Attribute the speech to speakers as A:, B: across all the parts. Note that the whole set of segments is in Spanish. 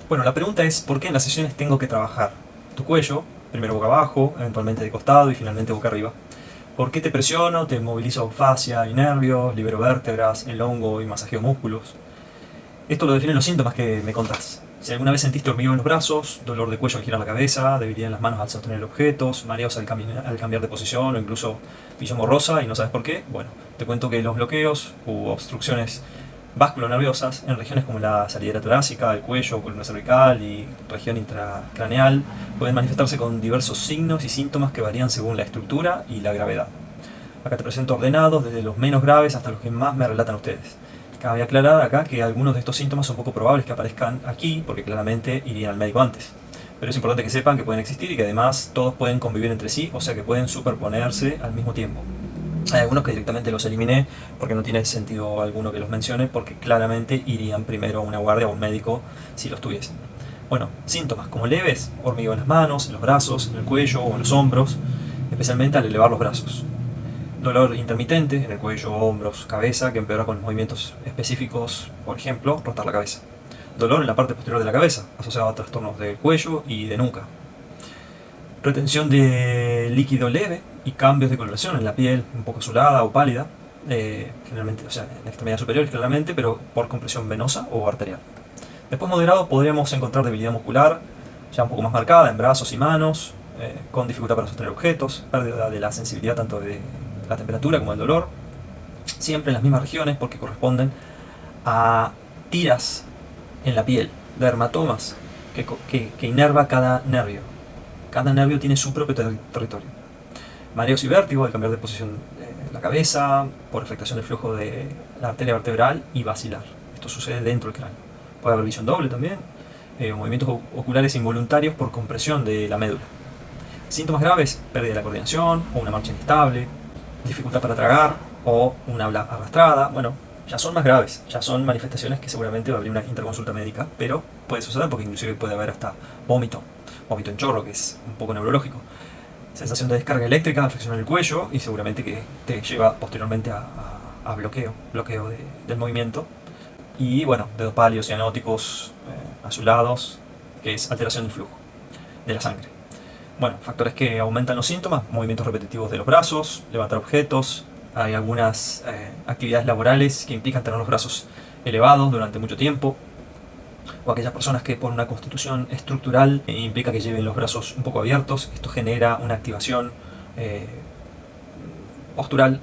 A: Bueno, la pregunta es ¿por qué en las sesiones tengo que trabajar tu cuello? Primero boca abajo, eventualmente de costado y finalmente boca arriba. ¿Por qué te presiono? Te movilizo fascia y nervios, libero vértebras, elongo y masajeo músculos. Esto lo definen los síntomas que me contás. Si alguna vez sentiste hormigueo en los brazos, dolor de cuello al girar la cabeza, debilidad en las manos al sostener objetos, mareos al cambiar de posición o incluso visión borrosa y no sabes por qué, bueno, te cuento que los bloqueos u obstrucciones vasculonerviosas en regiones como la salidera torácica, el cuello, columna cervical y región intracraneal pueden manifestarse con diversos signos y síntomas que varían según la estructura y la gravedad. Acá te presento ordenados desde los menos graves hasta los que más me relatan ustedes. Cabe aclarar acá que algunos de estos síntomas son poco probables que aparezcan aquí porque claramente irían al médico antes. Pero es importante que sepan que pueden existir y que además todos pueden convivir entre sí, o sea que pueden superponerse al mismo tiempo. Hay algunos que directamente los eliminé porque no tiene sentido alguno que los mencione porque claramente irían primero a una guardia o a un médico si los tuviesen. Bueno, síntomas como leves, hormigueo en las manos, en los brazos, en el cuello o en los hombros, especialmente al elevar los brazos. Dolor intermitente en el cuello, hombros, cabeza, que empeora con los movimientos específicos, por ejemplo, rotar la cabeza. Dolor en la parte posterior de la cabeza, asociado a trastornos del cuello y de nuca. Retención de líquido leve y cambios de coloración en la piel, un poco azulada o pálida, generalmente, o sea, en la extremidad superior claramente, pero por compresión venosa o arterial. Después moderado podríamos encontrar debilidad muscular, ya un poco más marcada en brazos y manos, con dificultad para sostener objetos, pérdida de la sensibilidad tanto de la temperatura como del dolor, siempre en las mismas regiones porque corresponden a tiras en la piel, dermatomas que inerva cada nervio. Cada nervio tiene su propio territorio. Mareos y vértigo al cambiar de posición de la cabeza, por afectación del flujo de la arteria vertebral y basilar. Esto sucede dentro del cráneo. Puede haber visión doble también, movimientos oculares involuntarios por compresión de la médula. Síntomas graves, pérdida de la coordinación o una marcha inestable, dificultad para tragar o una habla arrastrada. Bueno, ya son más graves, ya son manifestaciones que seguramente va a haber una interconsulta médica, pero puede suceder porque inclusive puede haber hasta vómito en chorro, que es un poco neurológico. Sensación de descarga eléctrica, afección en el cuello y seguramente que te lleva posteriormente a bloqueo del movimiento. Y bueno, dedos pálidos, cianóticos, azulados, que es alteración del flujo de la sangre. Bueno, factores que aumentan los síntomas, movimientos repetitivos de los brazos, levantar objetos, hay algunas actividades laborales que implican tener los brazos elevados durante mucho tiempo, o aquellas personas que por una constitución estructural implica que lleven los brazos un poco abiertos. Esto genera una activación postural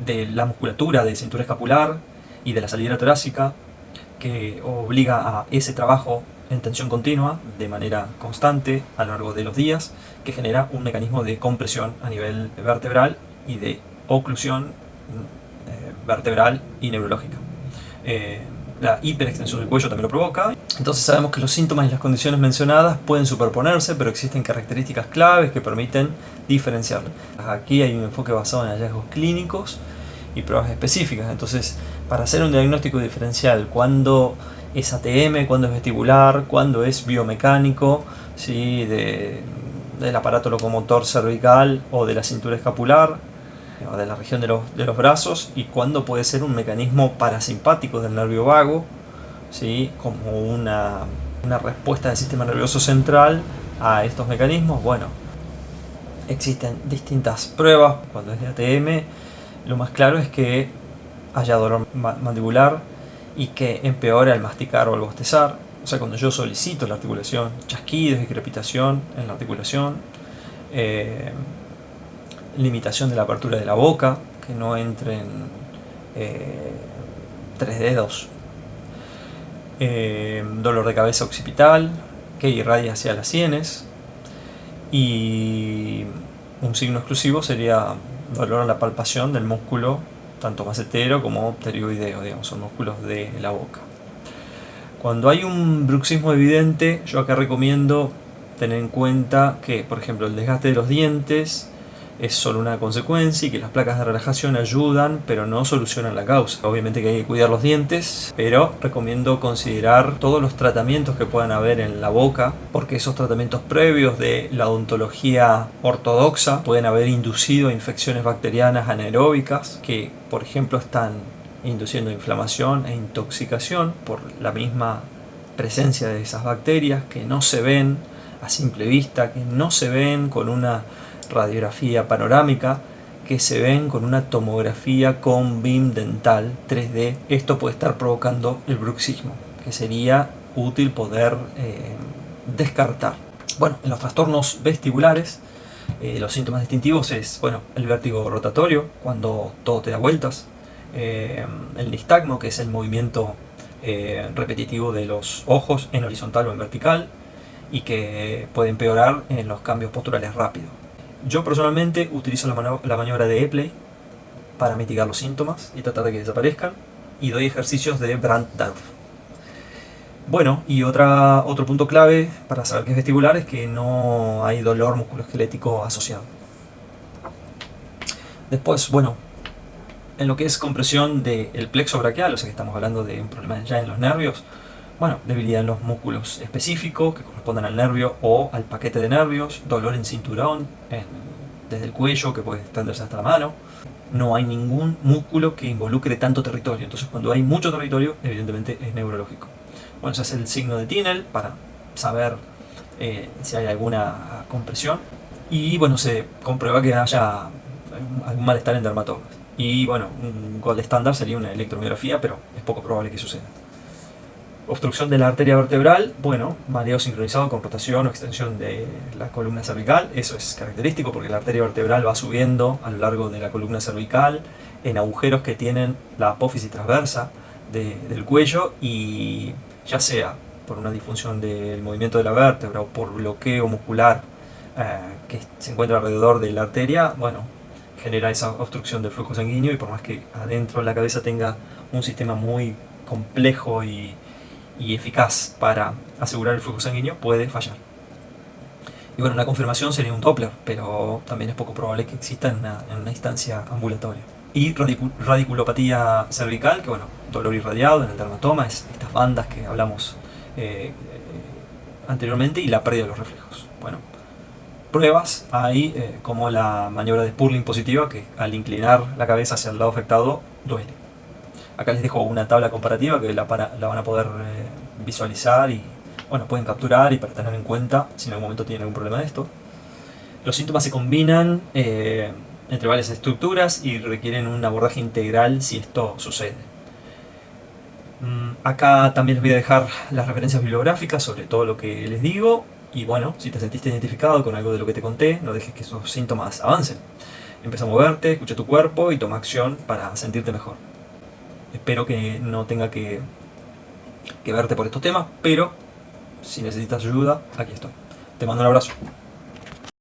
A: de la musculatura de cintura escapular y de la salidera torácica, que obliga a ese trabajo en tensión continua de manera constante a lo largo de los días, que genera un mecanismo de compresión a nivel vertebral y de oclusión vertebral y neurológica. La hiperextensión del cuello también lo provoca. Entonces sabemos que los síntomas y las condiciones mencionadas pueden superponerse, pero existen características claves que permiten diferenciarlos. Aquí hay un enfoque basado en hallazgos clínicos y pruebas específicas. Entonces, para hacer un diagnóstico diferencial, cuándo es ATM, cuándo es vestibular, cuándo es biomecánico, ¿sí? Del aparato locomotor cervical o de la cintura escapular, o de la región de los brazos, y cuándo puede ser un mecanismo parasimpático del nervio vago, ¿sí? Como una respuesta del sistema nervioso central a estos mecanismos. Bueno, existen distintas pruebas. Cuando es de ATM, lo más claro es que haya dolor mandibular y que empeore al masticar o al bostezar. O sea, cuando yo solicito la articulación, chasquidos y crepitación en la articulación, limitación de la apertura de la boca, que no entren 3 dedos, dolor de cabeza occipital que irradia hacia las sienes, y un signo exclusivo sería dolor en la palpación del músculo tanto macetero como pterioideo, digamos, son músculos de la boca. Cuando hay un bruxismo evidente, yo acá recomiendo tener en cuenta que, por ejemplo, el desgaste de los dientes es solo una consecuencia y que las placas de relajación ayudan, pero no solucionan la causa. Obviamente que hay que cuidar los dientes, pero recomiendo considerar todos los tratamientos que puedan haber en la boca, porque esos tratamientos previos de la odontología ortodoxa pueden haber inducido infecciones bacterianas anaeróbicas que, por ejemplo, están induciendo inflamación e intoxicación por la misma presencia de esas bacterias que no se ven a simple vista, que no se ven con una radiografía panorámica, que se ven con una tomografía con BIM dental 3D. Esto puede estar provocando el bruxismo, que sería útil poder descartar. Bueno, en los trastornos vestibulares, los síntomas distintivos es, bueno, el vértigo rotatorio, cuando todo te da vueltas, el nistagmo, que es el movimiento repetitivo de los ojos en horizontal o en vertical, y que puede empeorar en los cambios posturales rápidos. Yo personalmente utilizo la maniobra de Epley para mitigar los síntomas y tratar de que desaparezcan, y doy ejercicios de Brandt-Darf. Bueno, y otro punto clave para saber que es vestibular es que no hay dolor musculoesquelético asociado. Después, bueno, en lo que es compresión del plexo braquial, o sea que estamos hablando de un problema ya en los nervios, bueno, debilidad en los músculos específicos que correspondan al nervio o al paquete de nervios, dolor en cinturón, desde el cuello, que puede extenderse hasta la mano. No hay ningún músculo que involucre tanto territorio, entonces cuando hay mucho territorio, evidentemente es neurológico. Bueno, se hace el signo de Tinel para saber si hay alguna compresión, y bueno, se comprueba que haya algún malestar en dermatomas. Y bueno, un gold estándar sería una electromiografía, pero es poco probable que suceda. Obstrucción de la arteria vertebral, bueno, mareo sincronizado con rotación o extensión de la columna cervical. Eso es característico porque la arteria vertebral va subiendo a lo largo de la columna cervical en agujeros que tienen la apófisis transversa del cuello, y ya sea por una disfunción del movimiento de la vértebra o por bloqueo muscular que se encuentra alrededor de la arteria, bueno, genera esa obstrucción del flujo sanguíneo, y por más que adentro de la cabeza tenga un sistema muy complejo y eficaz para asegurar el flujo sanguíneo, puede fallar. Y bueno, una confirmación sería un Doppler, pero también es poco probable que exista en una instancia ambulatoria. Y radiculopatía cervical, que bueno, dolor irradiado en el dermatoma, es estas bandas que hablamos anteriormente, y la pérdida de los reflejos. Bueno, pruebas hay como la maniobra de Spurling positiva, que al inclinar la cabeza hacia el lado afectado duele. Acá les dejo una tabla comparativa que la van a poder visualizar y bueno, pueden capturar y para tener en cuenta si en algún momento tienen algún problema de esto. Los síntomas se combinan entre varias estructuras y requieren un abordaje integral si esto sucede. Acá también les voy a dejar las referencias bibliográficas sobre todo lo que les digo, y bueno, si te sentiste identificado con algo de lo que te conté, no dejes que esos síntomas avancen. Empieza a moverte, escucha tu cuerpo y toma acción para sentirte mejor. Espero que no tenga que verte por estos temas, pero si necesitas ayuda, aquí estoy. Te mando un abrazo.